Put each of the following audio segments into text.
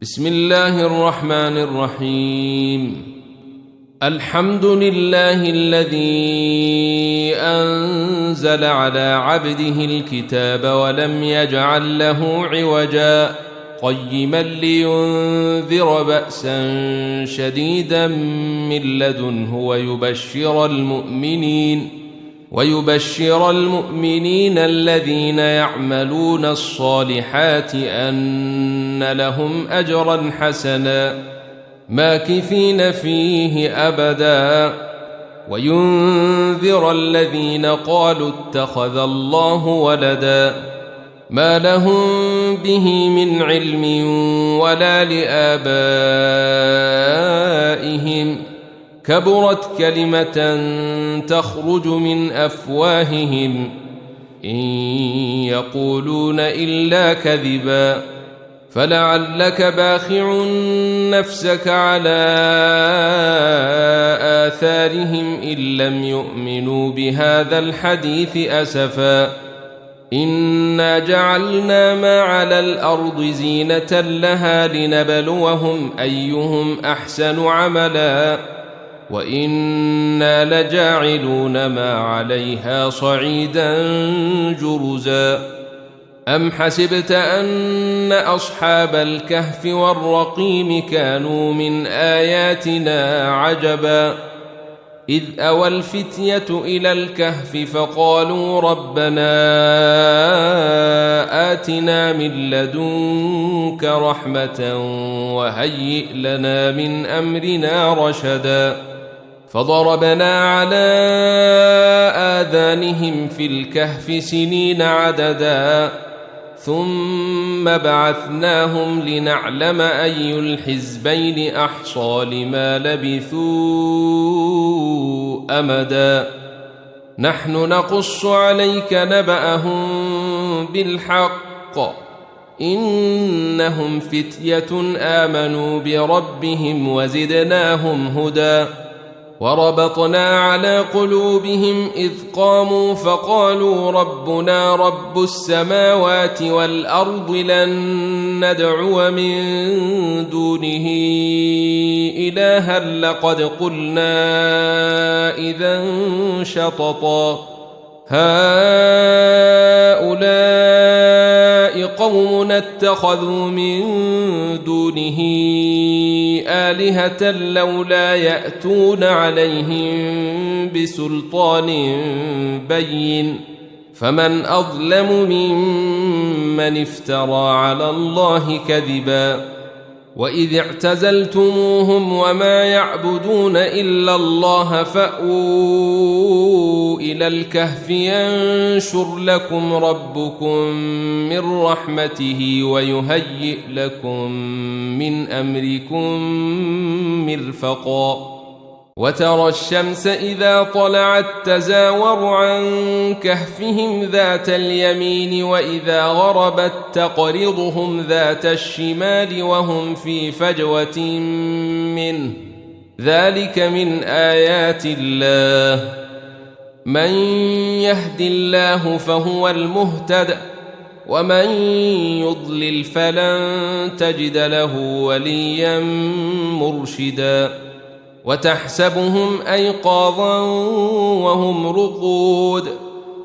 بسم الله الرحمن الرحيم. الحمد لله الذي أنزل على عبده الكتاب ولم يجعل له عوجا قيما لينذر بأسا شديدا من لدنه ويبشر المؤمنين الذين يعملون الصالحات أن لهم أجرا حسنا ماكثين فيه أبدا وينذر الذين قالوا اتخذ الله ولدا ما لهم به من علم ولا لآبائهم كبرت كلمة تخرج من أفواههم إن يقولون إلا كذبا فلعلك باخع نفسك على آثارهم إن لم يؤمنوا بهذا الحديث أسفا إنا جعلنا ما على الأرض زينة لها لنبلوهم أيهم أحسن عملا وإنا لجاعلون ما عليها صعيدا جرزا أم حسبت أن أصحاب الكهف والرقيم كانوا من آياتنا عجبا إذ أوى الفتية إلى الكهف فقالوا ربنا آتنا من لدنك رحمة وهيئ لنا من أمرنا رشدا فضربنا على آذانهم في الكهف سنين عددا ثم بعثناهم لنعلم أي الحزبين أحصى لما لبثوا أمدا نحن نقص عليك نبأهم بالحق إنهم فتية آمنوا بربهم وزدناهم هدى وربطنا على قلوبهم إذ قاموا فقالوا ربنا رب السماوات والأرض لن ندعو من دونه إلها لقد قلنا إذا شططا هؤلاء قوم اتخذوا من دونه آلهة لولا يأتون عليهم بسلطان بين فمن أظلم ممن افترى على الله كذبا وإذ اعتزلتموهم وما يعبدون إلا الله فأووا إلى الكهف ينشر لكم ربكم من رحمته ويهيئ لكم من أمركم مرفقا وترى الشمس إذا طلعت تزاور عن كهفهم ذات اليمين وإذا غربت تقرضهم ذات الشمال وهم في فجوة منه ذلك من آيات الله من يهد الله فهو المهتد ومن يضلل فلن تجد له وليا مرشدا وتحسبهم أيقاظا وهم رقود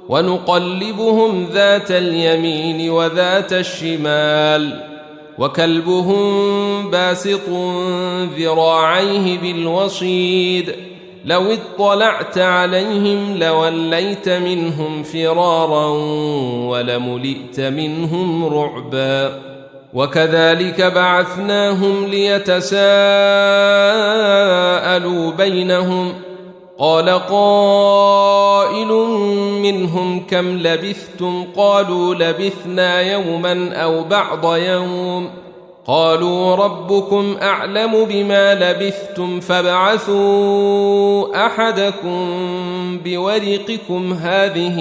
ونقلبهم ذات اليمين وذات الشمال وكلبهم باسط ذراعيه بالوصيد لو اطلعت عليهم لوليت منهم فرارا ولملئت منهم رعبا وكذلك بعثناهم ليتساءلوا بينهم قال قائل منهم كم لبثتم قالوا لبثنا يوما أو بعض يوم قالوا ربكم أعلم بما لبثتم فابعثوا أحدكم بورقكم هذه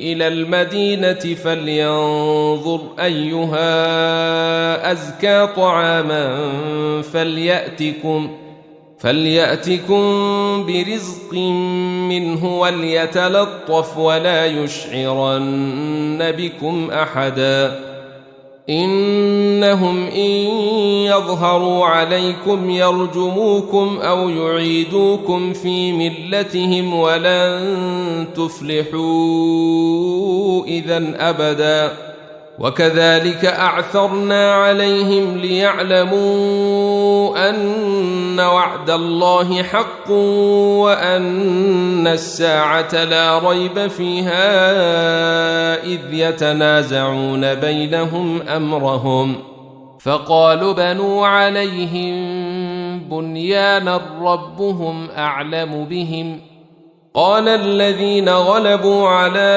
إلى المدينة فلينظر أيها أزكى طعاما فليأتكم برزق منه وليتلطف ولا يشعرن بكم أحدا إنهم إن يظهروا عليكم يرجموكم أو يعيدوكم في ملتهم ولن تفلحوا إذن أبدا وكذلك أعثرنا عليهم ليعلموا أن وعد الله حق وأن الساعة لا ريب فيها إذ يتنازعون بينهم أمرهم فقالوا بنوا عليهم بنيانا ربهم أعلم بهم قال الذين غلبوا على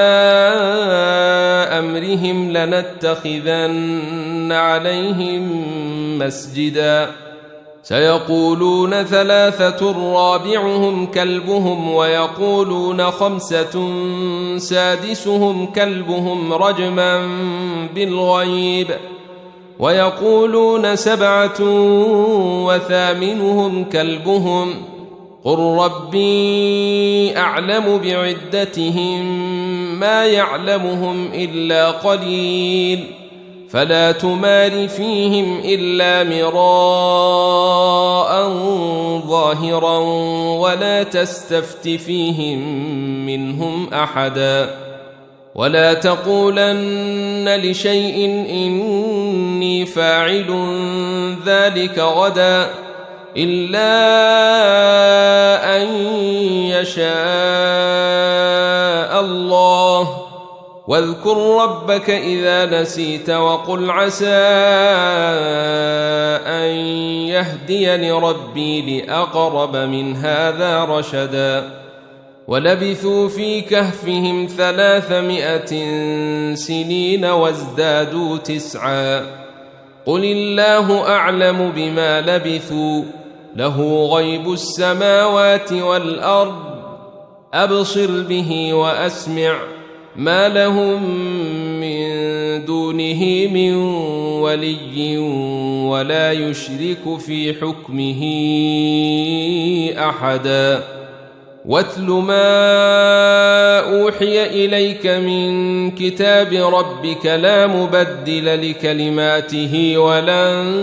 أمرهم لنتخذن عليهم مسجدا سيقولون ثلاثة رابعهم كلبهم ويقولون خمسة سادسهم كلبهم رجما بالغيب ويقولون سبعة وثامنهم كلبهم قل ربي أعلم بعدتهم ما يعلمهم إلا قليل فلا تمار فيهم إلا مراء ظاهرا ولا تستفت فيهم منهم أحدا ولا تقولن لشيء إني فاعل ذلك غدا إلا أن يشاء الله واذكر ربك إذا نسيت وقل عسى أن يهديني ربي لأقرب من هذا رشدا ولبثوا في كهفهم 300 سنين وازدادوا 9 قل الله أعلم بما لبثوا له غيب السماوات والأرض أبصر به وأسمع ما لهم من دونه من ولي ولا يشرك في حكمه أحدا واتل ما أوحي إليك من كتاب ربك لا مبدل لكلماته ولن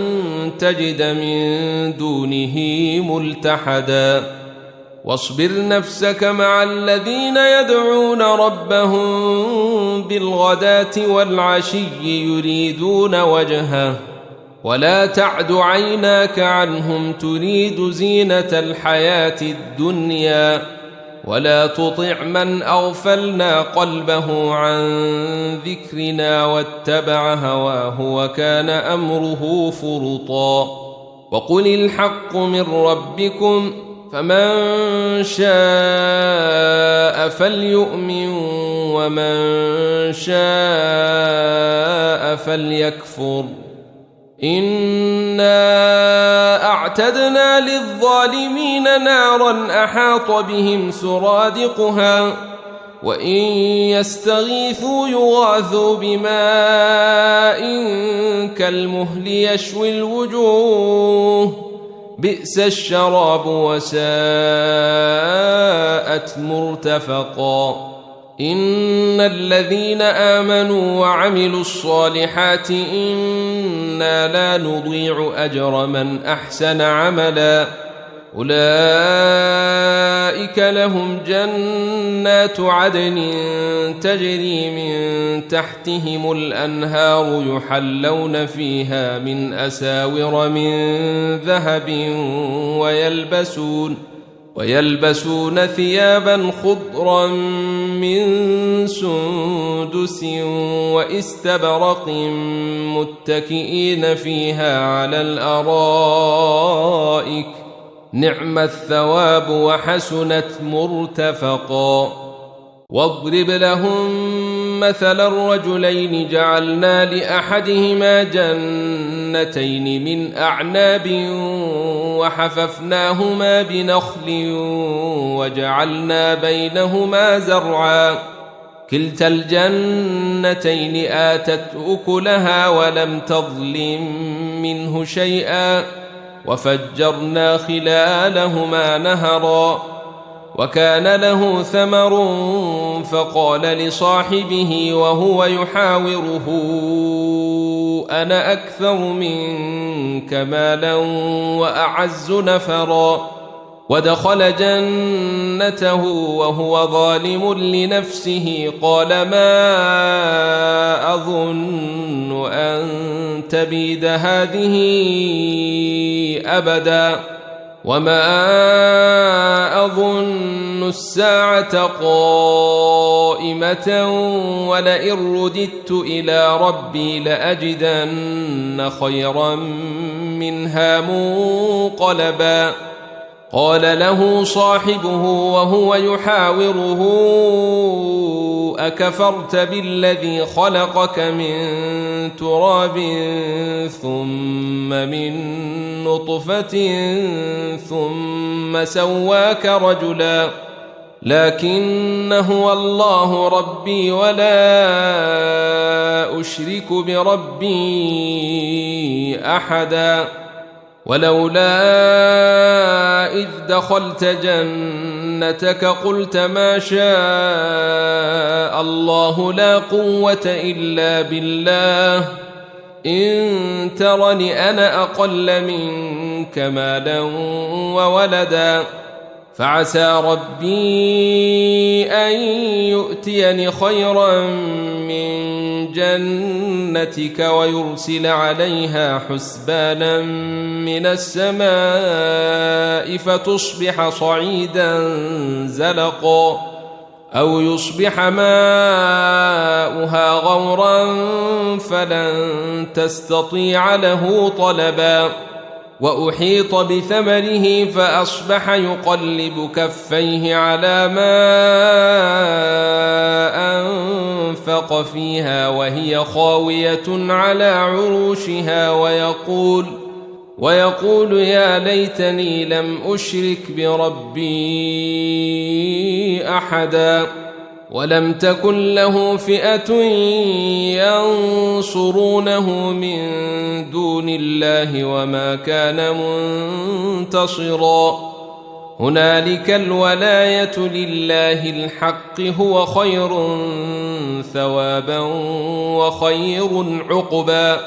تجد من دونه ملتحدا واصبر نفسك مع الذين يدعون ربهم بالغداة والعشي يريدون وجهه ولا تعد عيناك عنهم تريد زينة الحياة الدنيا ولا تطع من أغفلنا قلبه عن ذكرنا واتبع هواه وكان أمره فرطا وقل الحق من ربكم فمن شاء فليؤمن ومن شاء فليكفر إنا أعتدنا للظالمين نارا أحاط بهم سرادقها وإن يستغيثوا يغاثوا بماء كالمهل يشوي الوجوه بئس الشراب وساءت مرتفقا إن الذين آمنوا وعملوا الصالحات إنا لا نضيع أجر من أحسن عملا أولئك لهم جنات عدن تجري من تحتهم الأنهار يحلون فيها من أساور من ذهب ويلبسون ثيابا خضرا من سندس واستبرق متكئين فيها على الأرائك نعم الثواب وحسنت مرتفقا واضرب لهم مثل الرجلين جعلنا لأحدهما جنتين من أعناب وحففناهما بنخل وجعلنا بينهما زرعا كلتا الجنتين آتت أكلها ولم تظلم منه شيئا وفجرنا خلالهما نهرا وكان له ثمر فقال لصاحبه وهو يحاوره أنا أكثر منك مالا وأعز نفرا ودخل جنته وهو ظالم لنفسه قال ما أظن أن تبيد هذه أبدا وما أظن الساعة قائمة ولئن رددت إلى ربي لأجدن خيرا منها منقلبا قال له صاحبه وهو يحاوره أكفرت بالذي خلقك من تراب ثم من نطفة ثم سواك رجلا لكن هو الله ربي ولا أشرك بربي أحدا ولولا إذ دخلت جنتك قلت ما شاء الله لا قوة إلا بالله إن ترني أنا أقل منك مالا وولدا فعسى ربي أن يؤتيني خيرا من جنتك ويرسل عليها حسبانا من السماء فتصبح صعيدا زلقا أو يصبح ماؤها غورا فلن تستطيع له طلبا وأحيط بثمره فأصبح يقلب كفيه على ما أنفق فيها وهي خاوية على عروشها ويقول يا ليتني لم أشرك بربي أحدا ولم تكن له فئة ينصرونه من دون الله وما كان منتصرا هنالك الولاية لله الحق هو خير ثوابا وخير عقبا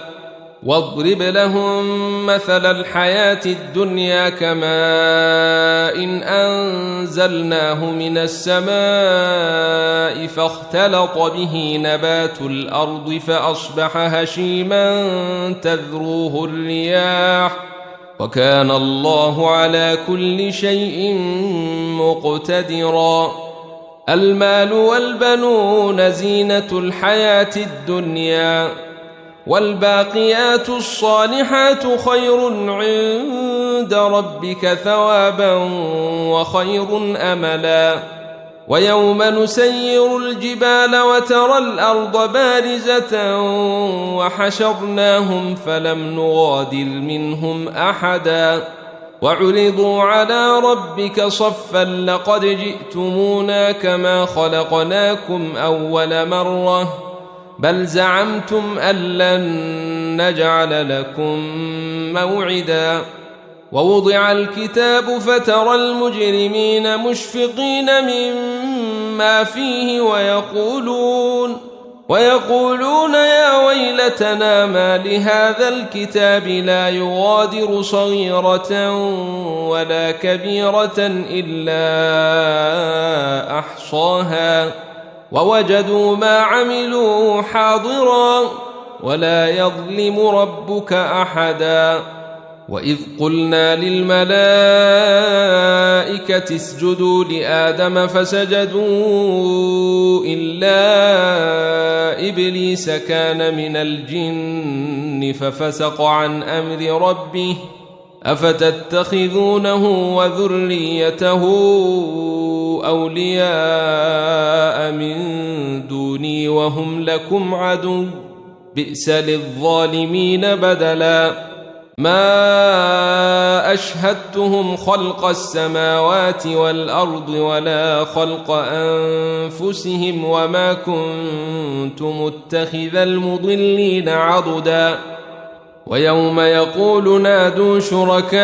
واضرب لهم مثل الحياة الدنيا كماء إن أنزلناه من السماء فاختلط به نبات الأرض فأصبح هشيما تذروه الرياح وكان الله على كل شيء مقتدرا المال والبنون زينة الحياة الدنيا والباقيات الصالحات خير عند ربك ثوابا وخير أملا ويوم نسير الجبال وترى الأرض بارزة وحشرناهم فلم نغادر منهم أحدا وعرضوا على ربك صفا لقد جئتمونا كما خلقناكم أول مرة بل زعمتم أن لن نجعل لكم موعدا ووضع الكتاب فترى المجرمين مشفقين مما فيه ويقولون يا ويلتنا ما لهذا الكتاب لا يغادر صغيرة ولا كبيرة إلا أحصاها ووجدوا ما عملوا حاضرا ولا يظلم ربك أحدا وإذ قلنا للملائكة اسجدوا لآدم فسجدوا إلا إبليس كان من الجن ففسق عن أمر ربه أفتتخذونه وذريته أولياء من دوني وهم لكم عدو بئس للظالمين بدلا ما أشهدتهم خلق السماوات والأرض ولا خلق أنفسهم وما كنت متخذ المضلين عضدا ويوم يقول نادوا شركائي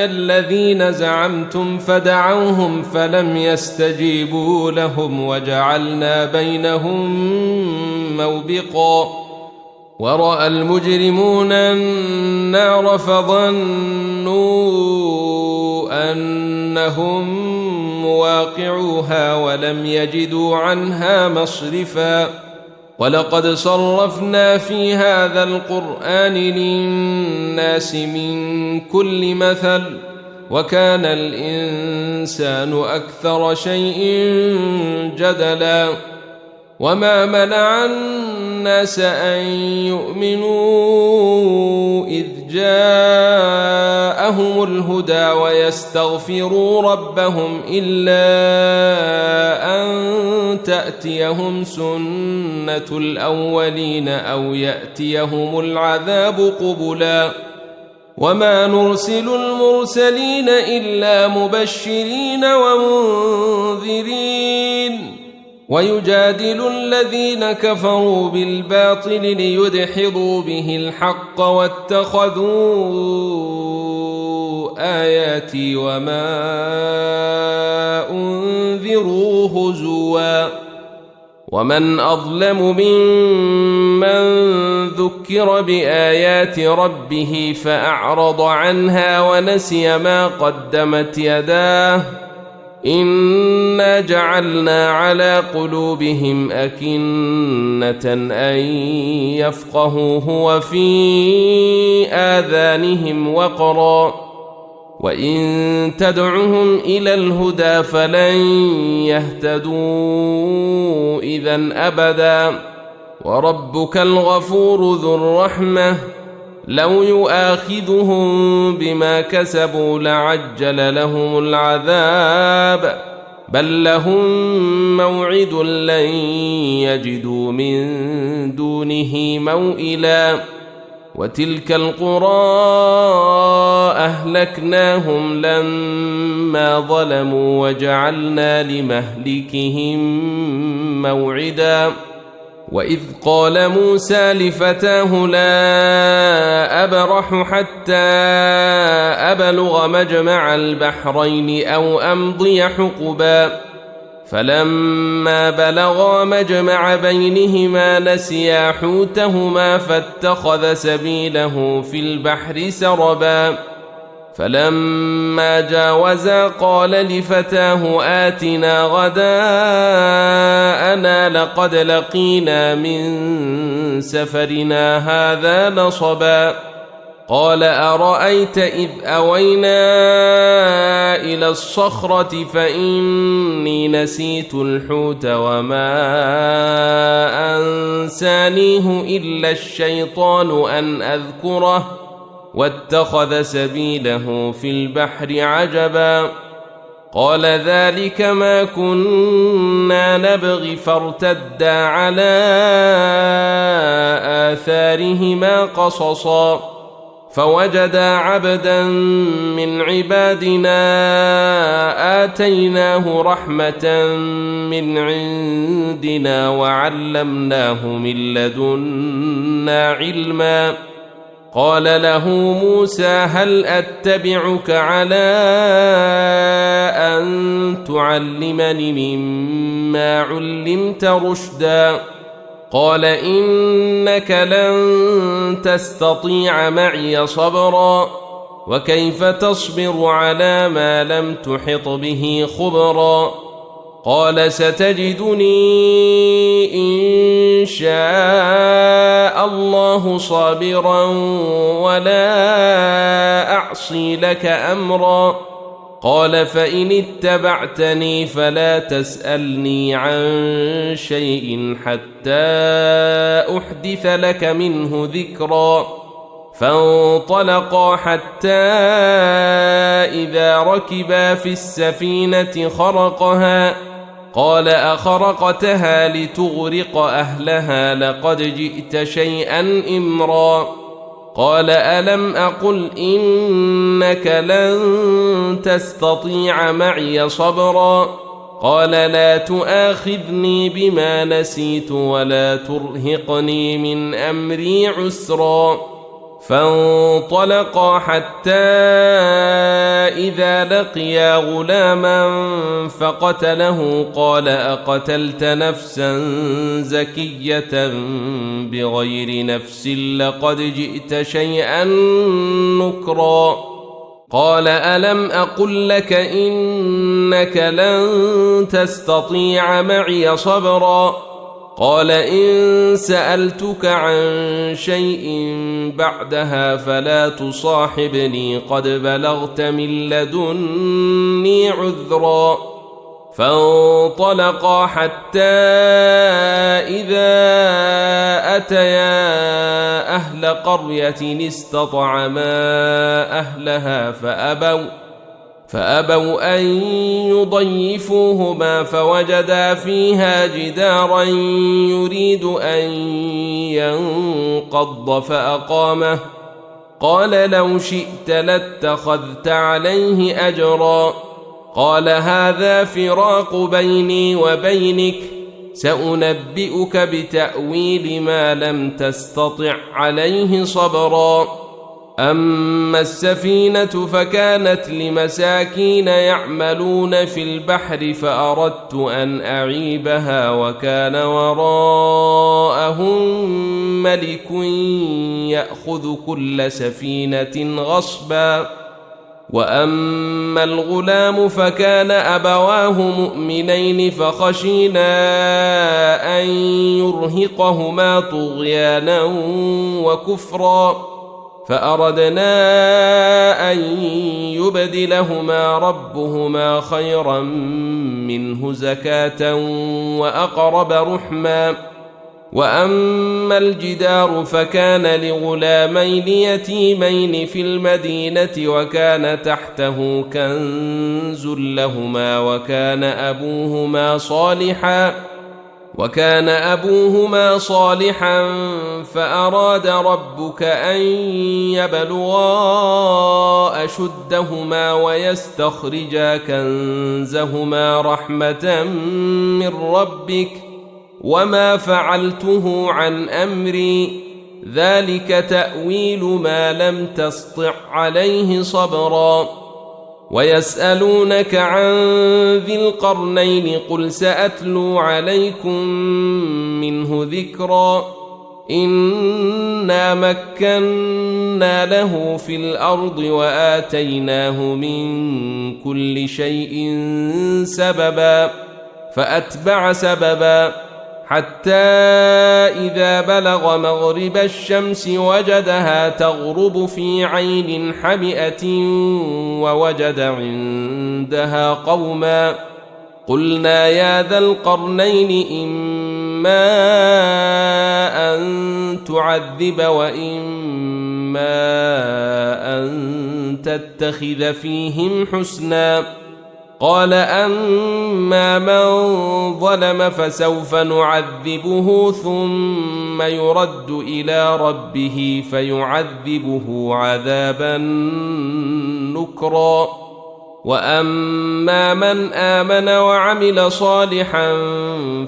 الذين زعمتم فدعوهم فلم يستجيبوا لهم وجعلنا بينهم موبقا ورأى المجرمون النار فظنوا أنهم مواقعوها ولم يجدوا عنها مصرفا ولقد صرفنا في هذا القرآن للناس من كل مثل وكان الإنسان أكثر شيء جدلا وما منع الناس أن يؤمنوا إذ جاءهم الهدى ويستغفروا ربهم إلا أن تأتيهم سنة الأولين أو يأتيهم العذاب قبلا وما نرسل المرسلين إلا مبشرين ومنذرين ويجادل الذين كفروا بالباطل ليدحضوا به الحق واتخذوا آياتي وما أنذروا هزوا ومن أظلم ممن ذكر بآيات ربه فأعرض عنها ونسي ما قدمت يداه إنا جعلنا على قلوبهم أكنة أن يفقهوه وفي آذانهم وقرا وإن تدعهم إلى الهدى فلن يهتدوا إذن أبدا وربك الغفور ذو الرحمة لو يؤاخذهم بما كسبوا لعجل لهم العذاب بل لهم موعد لن يجدوا من دونه موئلا وتلك القرى أهلكناهم لما ظلموا وجعلنا لمهلكهم موعدا وإذ قال موسى لفتاه لا أبرح حتى أبلغ مجمع البحرين أو أمضي حقبا فلما بلغا مجمع بينهما نسيا حوتهما فاتخذ سبيله في البحر سربا فلما جاوزا قال لفتاه آتنا غداءنا لقد لقينا من سفرنا هذا نصبا قال أرأيت إذ أوينا إلى الصخرة فإني نسيت الحوت وما أنسانيه إلا الشيطان أن أذكره واتخذ سبيله في البحر عجبا قال ذلك ما كنا نبغي فارتدا على آثارهما قصصا فوجدا عبدا من عبادنا آتيناه رحمة من عندنا وعلمناه من لدنا علما قال له موسى هل أتبعك على أن تعلمني مما علمت رشدا قال إنك لن تستطيع معي صبرا وكيف تصبر على ما لم تحط به خبرا قال ستجدني إن شاء الله صابرا ولا أعصي لك أمرا قال فإن اتبعتني فلا تسألني عن شيء حتى أحدث لك منه ذكرا فانطلقا حتى إذا ركبا في السفينة خرقها قال أخرقتها لتغرق أهلها لقد جئت شيئا إمرا قال ألم أقل إنك لن تستطيع معي صبرا قال لا تؤاخذني بما نسيت ولا ترهقني من أمري عسرا فانطلقا حتى إذا لقيا غلاما فقتله قال أقتلت نفسا زكية بغير نفس لقد جئت شيئا نكرا قال ألم أقل لك إنك لن تستطيع معي صبرا قال إن سألتك عن شيء بعدها فلا تصاحبني قد بلغت من لدني عذرا فانطلقا حتى إذا أتيا أهل قرية استطعما أهلها فأبوا أن يضيفوهما فوجدا فيها جدارا يريد أن ينقض فأقامه قال لو شئت لاتخذت عليه أجرا قال هذا فراق بيني وبينك سأنبئك بتأويل ما لم تستطع عليه صبرا أما السفينة فكانت لمساكين يعملون في البحر فأردت أن أعيبها وكان وراءهم ملك يأخذ كل سفينة غصبا وأما الغلام فكان أبواه مؤمنين فخشينا أن يرهقهما طغيانا وكفرا فأردنا أن يبدلهما ربهما خيرا منه زكاة وأقرب رحما وأما الجدار فكان لغلامين يتيمين في المدينة وكان تحته كنز لهما وكان أبوهما صالحا فأراد ربك أن يبلغا أشدهما ويستخرجا كنزهما رحمة من ربك وما فعلته عن أمري ذلك تأويل ما لم تسطع عليه صبرا ويسألونك عن ذي القرنين قل سأتلو عليكم منه ذكرا إنا مكنا له في الأرض وآتيناه من كل شيء سببا فأتبع سببا حتى إذا بلغ مغرب الشمس وجدها تغرب في عين حمئة ووجد عندها قوما قلنا يا ذا القرنين إما أن تعذب وإما أن تتخذ فيهم حسنا قال أما من ظلم فسوف نعذبه ثم يرد إلى ربه فيعذبه عذابا نكرا وأما من آمن وعمل صالحا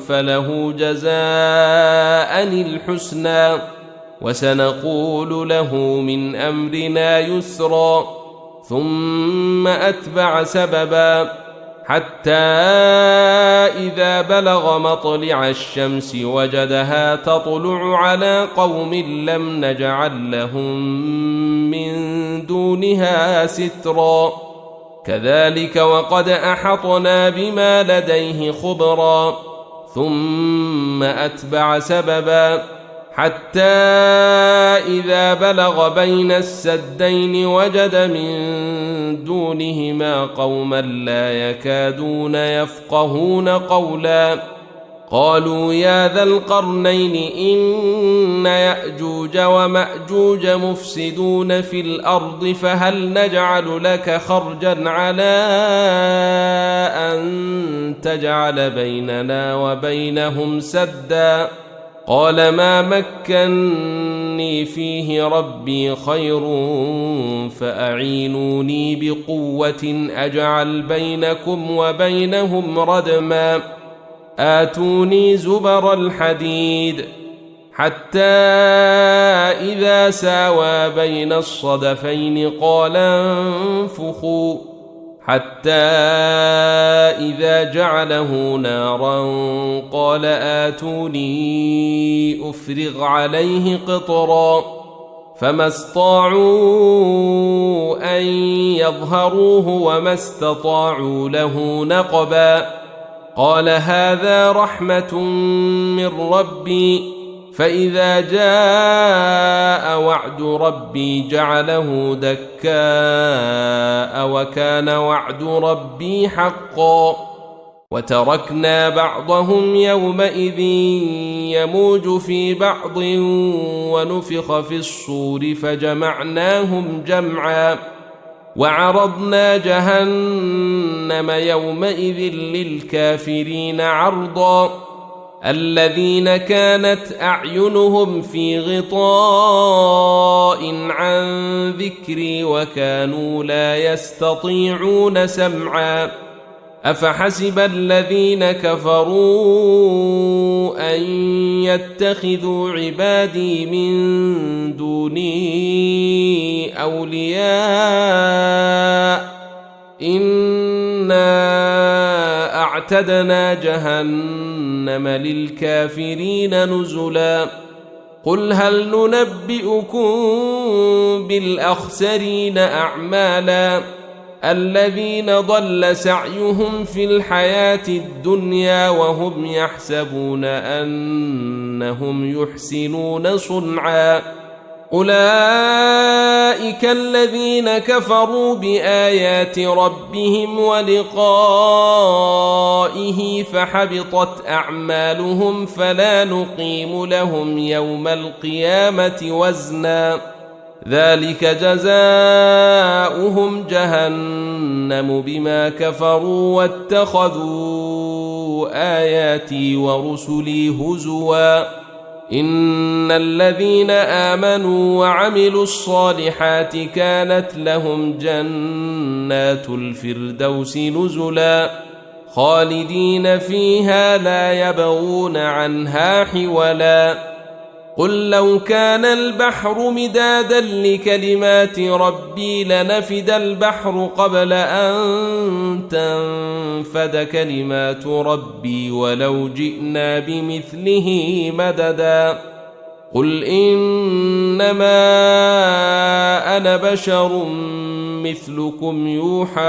فله جزاء الحسنى وسنقول له من أمرنا يسرا ثم أتبع سببا حتى إذا بلغ مطلع الشمس وجدها تطلع على قوم لم نجعل لهم من دونها سترا كذلك وقد أحطنا بما لديه خبرا ثم أتبع سببا حتى إذا بلغ بين السدين وجد من دونهما قوما لا يكادون يفقهون قولا قالوا يا ذا القرنين إن يأجوج ومأجوج مفسدون في الأرض فهل نجعل لك خرجا على أن تجعل بيننا وبينهم سدا قال ما مكني إني فيه ربي خير فأعينوني بقوة أجعل بينكم وبينهم ردما آتوني زبر الحديد حتى إذا ساوى بين الصدفين قال انفخوا حتى إذا جعله نارا قال آتوني أفرغ عليه قطرا فما استطاعوا أن يظهروه وما استطاعوا له نقبا قال هذا رحمة من ربي فإذا جاء وعد ربي جعله دكاء وكان وعد ربي حقا وتركنا بعضهم يومئذ يموج في بعض ونفخ في الصور فجمعناهم جمعا وعرضنا جهنم يومئذ للكافرين عرضا الذين كانت أعينهم في غطاء عن ذكري وكانوا لا يستطيعون سمعا أفحسب الذين كفروا أن يتخذوا عبادي من دوني أولياء إنا أعتدنا جهنم للكافرين نزلا قل هل ننبئكم بالأخسرين أعمالا الذين ضل سعيهم في الحياة الدنيا وهم يحسبون أنهم يحسنون صنعا أولئك الذين كفروا بآيات ربهم ولقائه فحبطت أعمالهم فلا نقيم لهم يوم القيامة وزنا ذلك جزاؤهم جهنم بما كفروا واتخذوا آياتي ورسلي هزوا إن الذين آمنوا وعملوا الصالحات كانت لهم جنات الفردوس نزلا خالدين فيها لا يبغون عنها حولا قل لو كان البحر مدادا لكلمات ربي لنفد البحر قبل أن تنفد كلمات ربي ولو جئنا بمثله مددا قل إنما أنا بشر مثلكم يوحى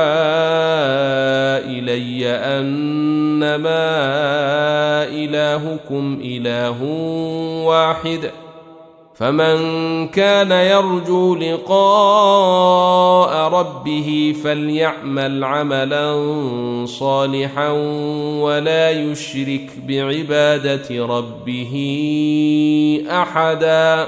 إلي أنما إلهكم إله واحد فمن كان يرجو لقاء ربه فليعمل عملا صالحا ولا يشرك بعبادة ربه أحدا.